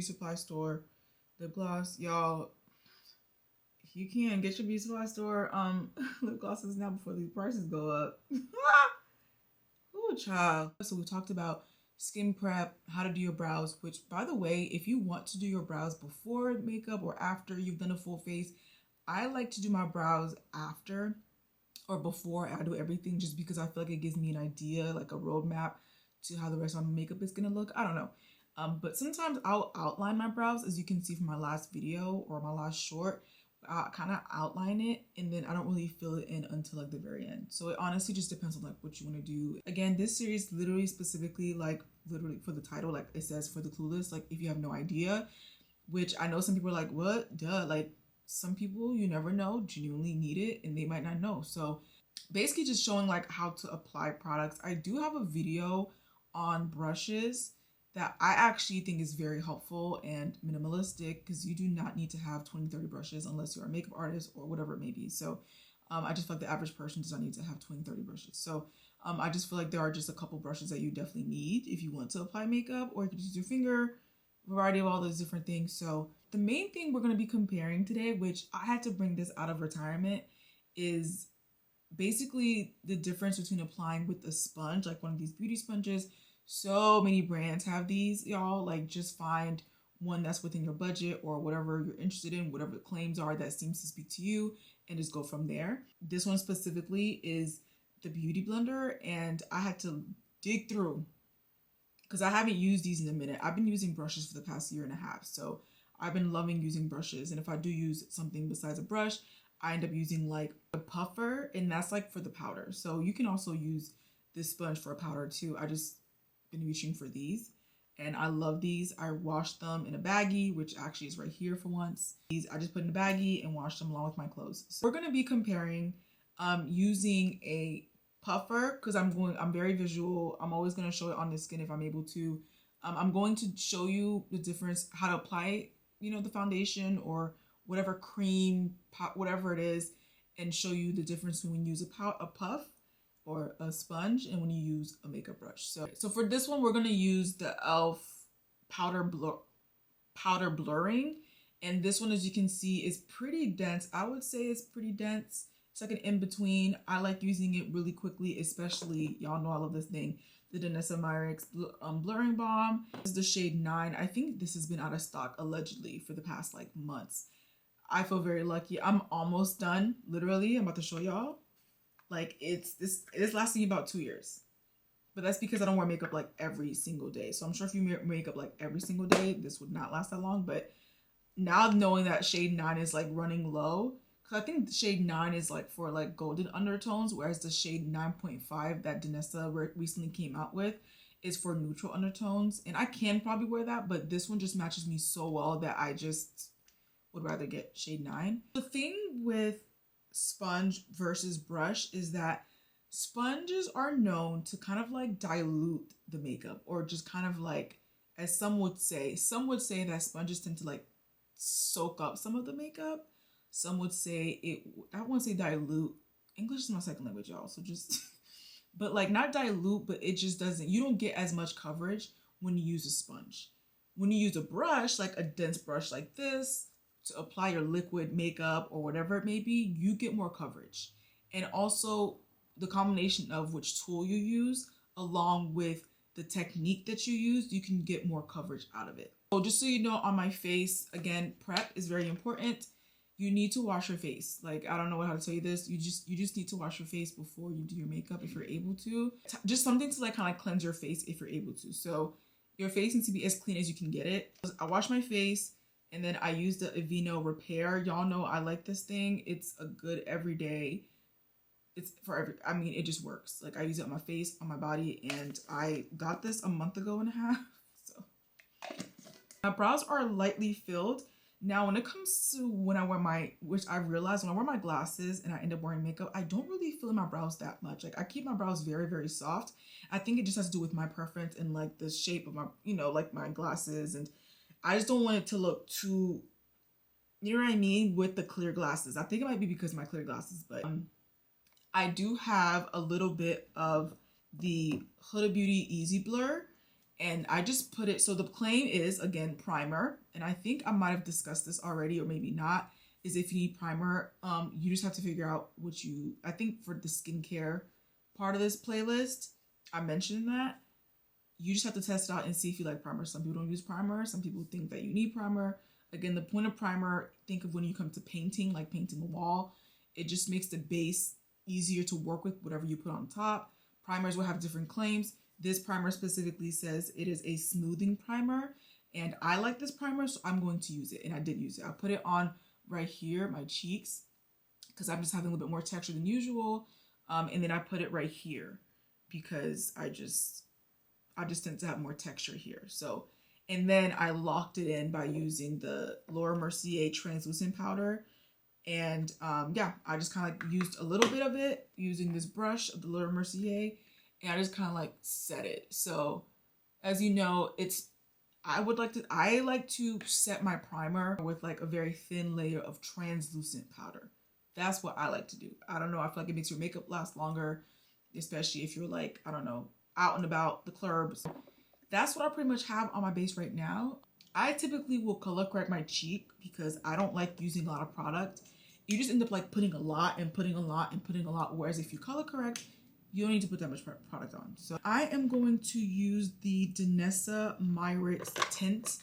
supply store lip gloss. Y'all, if you can, get your beauty supply store lip glosses now before these prices go up. Ooh, child. So we talked about skin prep, how to do your brows, which, by the way, if you want to do your brows before makeup or after you've done a full face, I like to do my brows after or before I do everything, just because I feel like it gives me an idea, like a roadmap to how the rest of my makeup is gonna look. I don't know. But sometimes I'll outline my brows, as you can see from my last video or my last short. I'll kind of outline it, and then I don't really fill it in until like the very end. So it honestly just depends on like what you want to do. Again, this series literally specifically, like literally for the title, like it says for the clueless, like if you have no idea, which I know some people are like, what? Duh. Like some people, you never know, genuinely need it and they might not know. So basically just showing like how to apply products. I do have a video on brushes that I actually think is very helpful and minimalistic, because you do not need to have 20-30 brushes unless you're a makeup artist or whatever it may be. So I just feel like the average person does not need to have 20-30 brushes. So I just feel like there are just a couple brushes that you definitely need if you want to apply makeup, or you can use your finger, variety of all those different things. So the main thing we're going to be comparing today, which I had to bring this out of retirement, is basically the difference between applying with a sponge, like one of these beauty sponges. So many brands have these, y'all. Like, just find one that's within your budget or whatever you're interested in, whatever the claims are that seems to speak to you, and just go from there. This one specifically is the Beauty Blender, and I had to dig through because I haven't used these in a minute. I've been using brushes for the past year and a half, so I've been loving using brushes. And if I do use something besides a brush, I end up using like a puffer, and that's like for the powder. So you can also use this sponge for a powder too. I just been reaching for these, and I love these. I washed them in a baggie, which actually is right here for once. These I just put in a baggie and washed them along with my clothes. So we're going to be comparing using a puffer, because I'm very visual. I'm always going to show it on the skin if I'm able to. I'm going to show you the difference, how to apply, you know, the foundation or whatever cream, whatever it is, and show you the difference when you use a puff or a sponge and when you use a makeup brush. So for this one, we're going to use the e.l.f. powder blurring. And this one, as you can see, is pretty dense. I would say it's pretty dense. It's like an in-between. I like using it really quickly, especially, y'all know I love this thing, the Danessa Myricks Blurring Balm. This is the shade 9. I think this has been out of stock, allegedly, for the past like months. I feel very lucky. I'm almost done. Literally, I'm about to show y'all. Like, it is lasting about 2 years. But that's because I don't wear makeup like every single day. So I'm sure if you wear makeup like every single day, this would not last that long. But now knowing that shade 9 is like running low, because I think shade 9 is like for like golden undertones, whereas the shade 9.5 that Danessa recently came out with is for neutral undertones. And I can probably wear that, but this one just matches me so well that I just would rather get shade 9. The thing with sponge versus brush is that sponges are known to kind of like dilute the makeup, or just kind of like, as some would say that sponges tend to like soak up some of the makeup. Some would say it, I won't say dilute. English is my second language, y'all, so just but like not dilute, but it just doesn't, you don't get as much coverage when you use a sponge. When you use a brush, like a dense brush like this, to apply your liquid makeup or whatever it may be, you get more coverage. And also the combination of which tool you use along with the technique that you use, you can get more coverage out of it. So just so you know, on my face, again, prep is very important. You need to wash your face. Like, I don't know how to tell you this. You just need to wash your face before you do your makeup if you're able to. Just something to like kind of cleanse your face if you're able to. So your face needs to be as clean as you can get it. I wash my face, and then I use the Aveeno Repair. Y'all know I like this thing. It's a good everyday. It's for I mean, it just works. Like, I use it on my face, on my body, and I got this a month ago and a half. So my brows are lightly filled. Now, when it comes to when I wear which I realized when I wear my glasses and I end up wearing makeup, I don't really fill in my brows that much. Like, I keep my brows very, very soft. I think it just has to do with my preference and like the shape of my, you know, like my glasses, and I just don't want it to look too, you know what I mean, with the clear glasses. I think it might be because of my clear glasses, but I do have a little bit of the Huda Beauty Easy Blur, And I just put it, so the claim is, again, primer. And I think I might have discussed this already, or maybe not, is if you need primer, you just have to figure out what you, I think for the skincare part of this playlist, I mentioned that. You just have to test it out and see if you like primer. Some people don't use primer. Some people think that you need primer. Again, the point of primer, think of when you come to painting, like painting a wall. It just makes the base easier to work with, whatever you put on top. Primers will have different claims. This primer specifically says it is a smoothing primer. And I like this primer, so I'm going to use it. And I did use it. I put it on right here, my cheeks, because I'm just having a little bit more texture than usual. And then I put it right here because I just tend to have more texture here. So, and then I locked it in by using the Laura Mercier translucent powder. And yeah, I just kind of like used a little bit of it using this brush of the Laura Mercier, and I just kind of like set it. So as you know, I like to set my primer with like a very thin layer of translucent powder. That's what I like to do. I don't know, I feel like it makes your makeup last longer, especially if you're like, I don't know, out and about the clubs. That's what I pretty much have on my base right now. I typically will color correct my cheek because I don't like using a lot of product. You just end up like putting a lot and putting a lot and putting a lot. Whereas if you color correct, you don't need to put that much product on. So I am going to use the Danessa Myritz tint.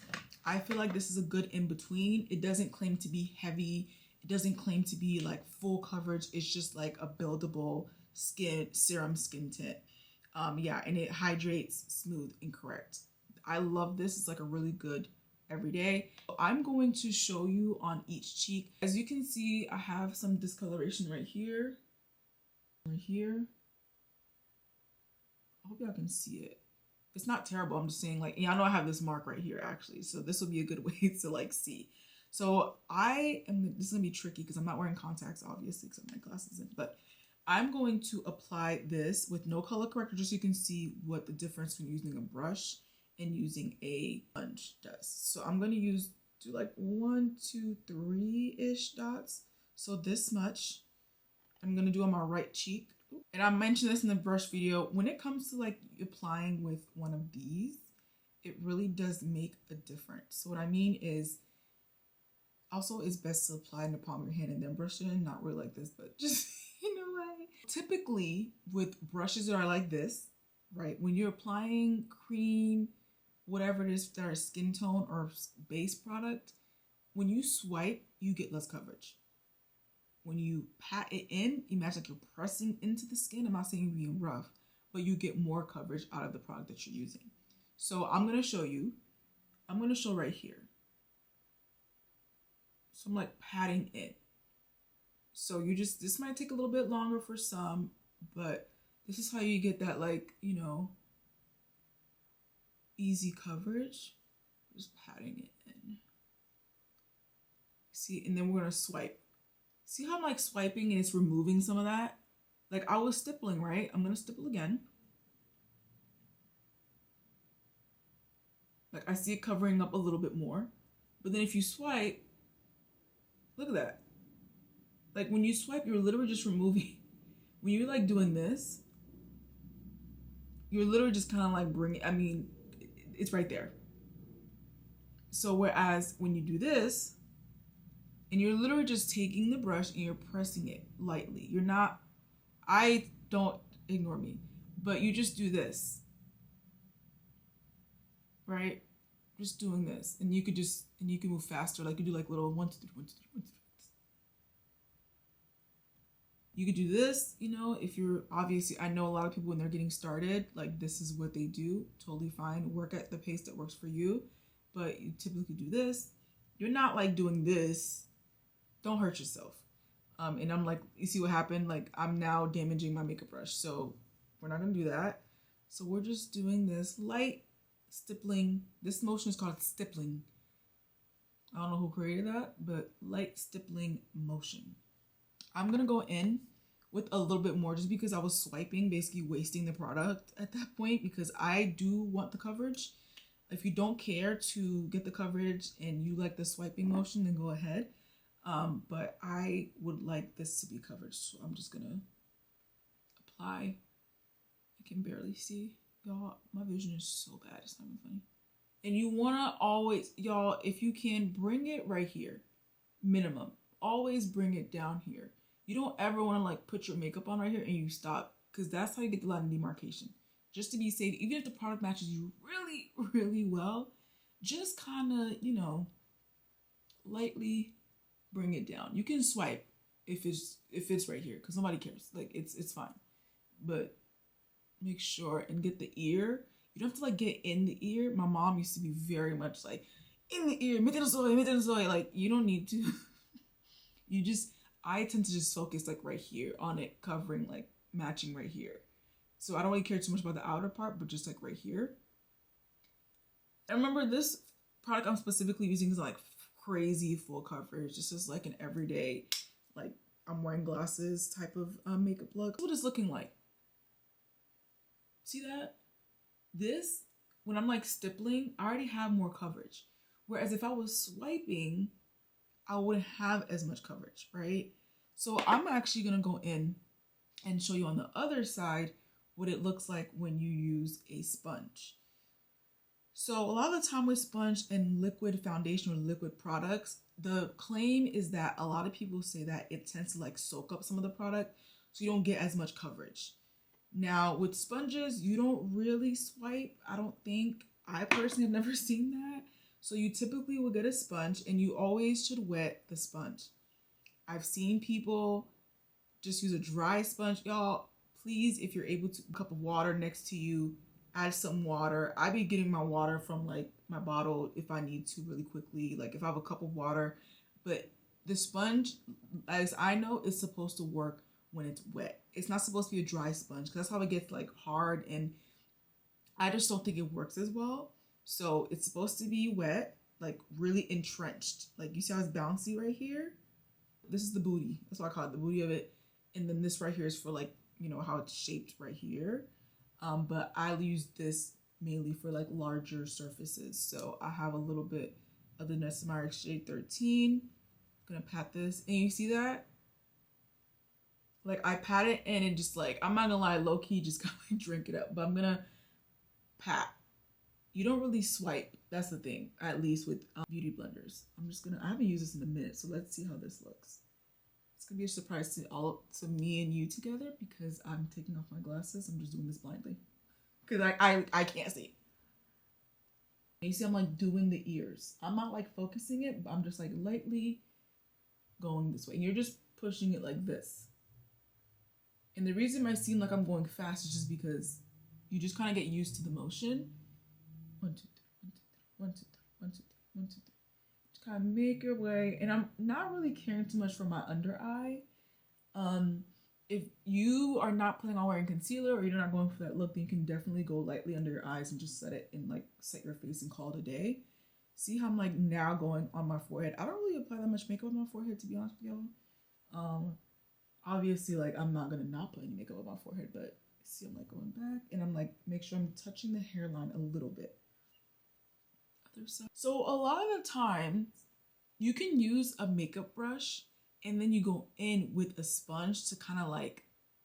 I feel like this is a good in-between. It doesn't claim to be heavy. It doesn't claim to be like full coverage. It's just like a buildable serum skin tint. Yeah, and it hydrates smooth and correct. I love this. It's like a really good everyday. I'm going to show you on each cheek. As you can see, I have some discoloration right here. Right here. I hope y'all can see it. It's not terrible. I'm just saying, like, yeah, I know I have this mark right here actually. So this will be a good way to like see. So this is gonna be tricky because I'm not wearing contacts, obviously, because I have my glasses in, but I'm going to apply this with no color corrector just so you can see what the difference between using a brush and using a sponge does. So I'm going to do like 1, 2, 3-ish dots. So this much I'm going to do on my right cheek. And I mentioned this in the brush video. When it comes to like applying with one of these, it really does make a difference. So what I mean is, also it's best to apply in the palm of your hand and then brush it in, not really like this, but just in a way. Typically with brushes that are like this, right, when you're applying cream, whatever it is that are skin tone or base product, when you swipe, you get less coverage. When you pat it in, imagine like you're pressing into the skin. I'm not saying you're being rough, but you get more coverage out of the product that you're using. So I'm going to show you. I'm going to show right here. So I'm like patting in. So this might take a little bit longer for some, but this is how you get that, like, you know, easy coverage. Just patting it in. See, and then we're going to swipe. See how I'm like swiping and it's removing some of that? Like I was stippling, right? I'm going to stipple again. Like I see it covering up a little bit more. But then if you swipe, look at that. Like when you swipe, you're literally just removing. When you're like doing this, you're literally just kind of like it's right there. So whereas when you do this, and you're literally just taking the brush and you're pressing it lightly. Don't ignore me, but you just do this, right? Just doing this. And you can move faster. Like you do like little 1, 2, 3, 1, 2, 3, 1, 2, 3. You could do this, you know, if you're obviously, I know a lot of people when they're getting started, like this is what they do. Totally fine. Work at the pace that works for you. But you typically do this. You're not like doing this. Don't hurt yourself. And I'm like, you see what happened? Like I'm now damaging my makeup brush. So we're not going to do that. So we're just doing this light stippling. This motion is called stippling. I don't know who created that, but light stippling motion. I'm going to go in with a little bit more just because I was swiping, basically wasting the product at that point because I do want the coverage. If you don't care to get the coverage and you like the swiping motion, then go ahead. But I would like this to be covered. So I'm just going to apply. I can barely see. Y'all, my vision is so bad. It's not even funny. And you want to always, y'all, if you can, bring it right here. Minimum. Always bring it down here. You don't ever want to like put your makeup on right here and you stop, because that's how you get the line of demarcation. Just to be safe, even if the product matches you really, really well, just kind of, you know, lightly bring it down. You can swipe if it's right here, because nobody cares. Like it's fine. But make sure and get the ear. You don't have to like get in the ear. My mom used to be very much like in the ear, like you don't need to. You just, I tend to just focus like right here on it, covering like matching right here. So I don't really care too much about the outer part, but just like right here. And remember, this product I'm specifically using is like crazy full coverage. This is like an everyday, like I'm wearing glasses type of makeup look. That's what it's looking like. See that? This, when I'm like stippling, I already have more coverage. Whereas if I was swiping, I wouldn't have as much coverage, right? So I'm actually gonna go in and show you on the other side what it looks like when you use a sponge. So a lot of the time with sponge and liquid foundation or liquid products, the claim is that a lot of people say that it tends to like soak up some of the product, so you don't get as much coverage. Now with sponges, you don't really swipe, I don't think. I personally have never seen that. So you typically will get a sponge and you always should wet the sponge. I've seen people just use a dry sponge. Y'all, please, if you're able to, a cup of water next to you, add some water. I be getting my water from like my bottle if I need to really quickly, like if I have a cup of water. But the sponge, as I know, is supposed to work when it's wet. It's not supposed to be a dry sponge, because that's how it gets like hard, and I just don't think it works as well. So it's supposed to be wet, like really entrenched. Like you see how it's bouncy right here? This is the booty. That's what I call it, the booty of it. And then this right here is for like, you know, how it's shaped right here. But I use this mainly for like larger surfaces. So I have a little bit of the Nessa Meyer Shade 13. I'm gonna pat this, and you see that? Like I pat it and it just like, I'm not gonna lie, low key just kind of like drink it up, but I'm gonna pat. You don't really swipe. That's the thing, at least with beauty blenders. I haven't used this in a minute, so let's see how this looks. It's gonna be a surprise to me and you together, because I'm taking off my glasses. I'm just doing this blindly because I can't see. And you see I'm like doing the ears. I'm not like focusing it, but I'm just like lightly going this way. And you're just pushing it like this. And the reason it might seem like I'm going fast is just because you just kind of get used to the motion. 1, 2, 3, 1, 2, 3, 1, 2, 3, 1, 2, 3. Just kind of make your way. And I'm not really caring too much for my under eye. If you are not planning on wearing concealer, or you're not going for that look, then you can definitely go lightly under your eyes and just set it and like set your face and call it a day. See how I'm like now going on my forehead. I don't really apply that much makeup on my forehead, to be honest with y'all. Obviously, like I'm not gonna not put any makeup on my forehead, but see I'm like going back, and I'm like, make sure I'm touching the hairline a little bit. Other side. So a lot of the time you can use a makeup brush and then you go in with a sponge to kind of like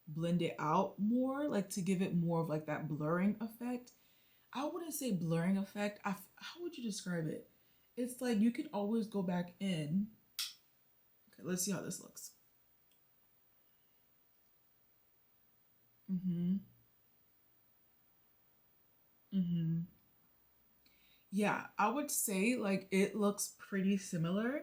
blend it out more, like to give it more of like that blurring effect. I wouldn't say blurring effect. How would you describe it? It's like you can always go back in. Okay, let's see how this looks. Yeah, I would say like it looks pretty similar.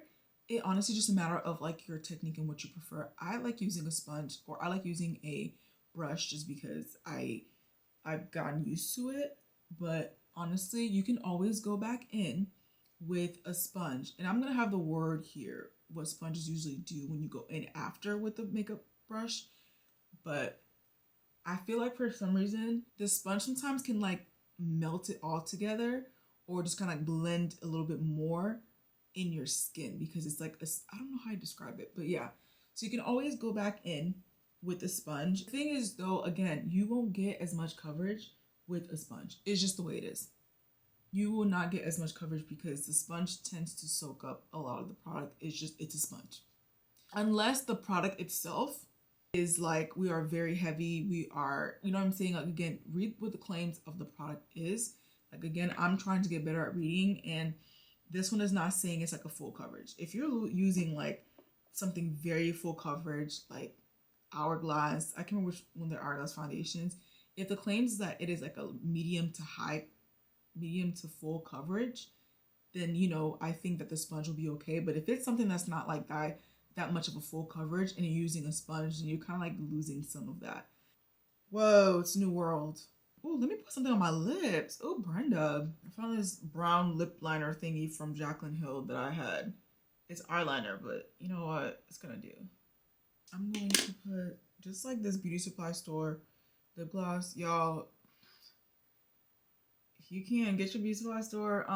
It honestly just a matter of like your technique and what you prefer. I like using a sponge, or I like using a brush, just because I've gotten used to it. But honestly, you can always go back in with a sponge. And I'm gonna have the word here, what sponges usually do when you go in after with the makeup brush. But I feel like for some reason, the sponge sometimes can like melt it all together, or just kind of like blend a little bit more in your skin, because it's like, I don't know how I describe it, but yeah. So you can always go back in with a sponge. The thing is though, again, you won't get as much coverage with a sponge. It's just the way it is. You will not get as much coverage because the sponge tends to soak up a lot of the product. It's a sponge. Unless the product itself is like we are very heavy. We are, you know what I'm saying? Like, again, read what the claims of the product is. Like, again, I'm trying to get better at reading, and this one is not saying it's like a full coverage. If you're using like something very full coverage, like Hourglass, I can't remember which one of the Hourglass foundations. If the claims is that it is like a medium to full coverage, then you know I think that the sponge will be okay. But if it's something that's not like that much of a full coverage and you're using a sponge, then you're kind of like losing some of that. Whoa, it's New World. Oh, let me put something on my lips. Oh, Brenda. I found this brown lip liner thingy from Jaclyn Hill that I had. It's eyeliner, but you know what? It's gonna do. I'm going to put just like this beauty supply store lip gloss. Y'all, if you can get your beauty supply store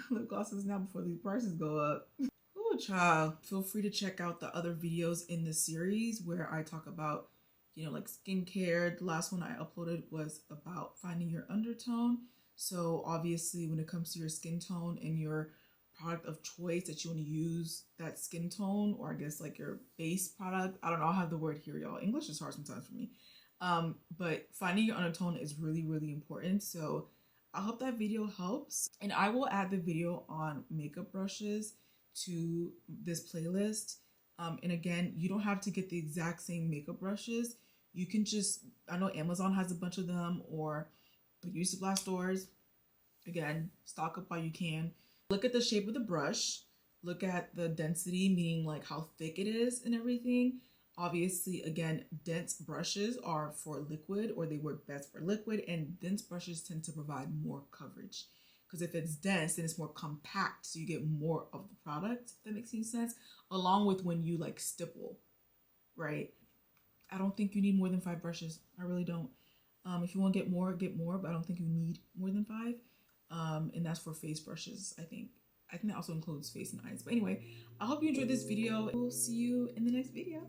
lip glosses now before these prices go up. Oh, child. Feel free to check out the other videos in this series where I talk about, you know, like skincare. The last one I uploaded was about finding your undertone. So obviously when it comes to your skin tone and your product of choice that you want to use that skin tone, or I guess like your base product. I don't know, I have the word here, y'all. English is hard sometimes for me. But finding your undertone is really, really important. So I hope that video helps. And I will add the video on makeup brushes to this playlist. And again, you don't have to get the exact same makeup brushes. You can just, I know Amazon has a bunch of them, or beauty supply stores. Again, stock up while you can. Look at the shape of the brush. Look at the density, meaning like how thick it is and everything. Obviously, again, dense brushes are for liquid, or they work best for liquid, and dense brushes tend to provide more coverage. Because if it's dense, then it's more compact, so you get more of the product, if that makes any sense. Along with when you like stipple, right? I don't think you need more than 5 brushes. I really don't. If you want to get more, but I don't think you need more than 5. And that's for face brushes, I think. I think that also includes face and eyes. But anyway, I hope you enjoyed this video. We'll see you in the next video.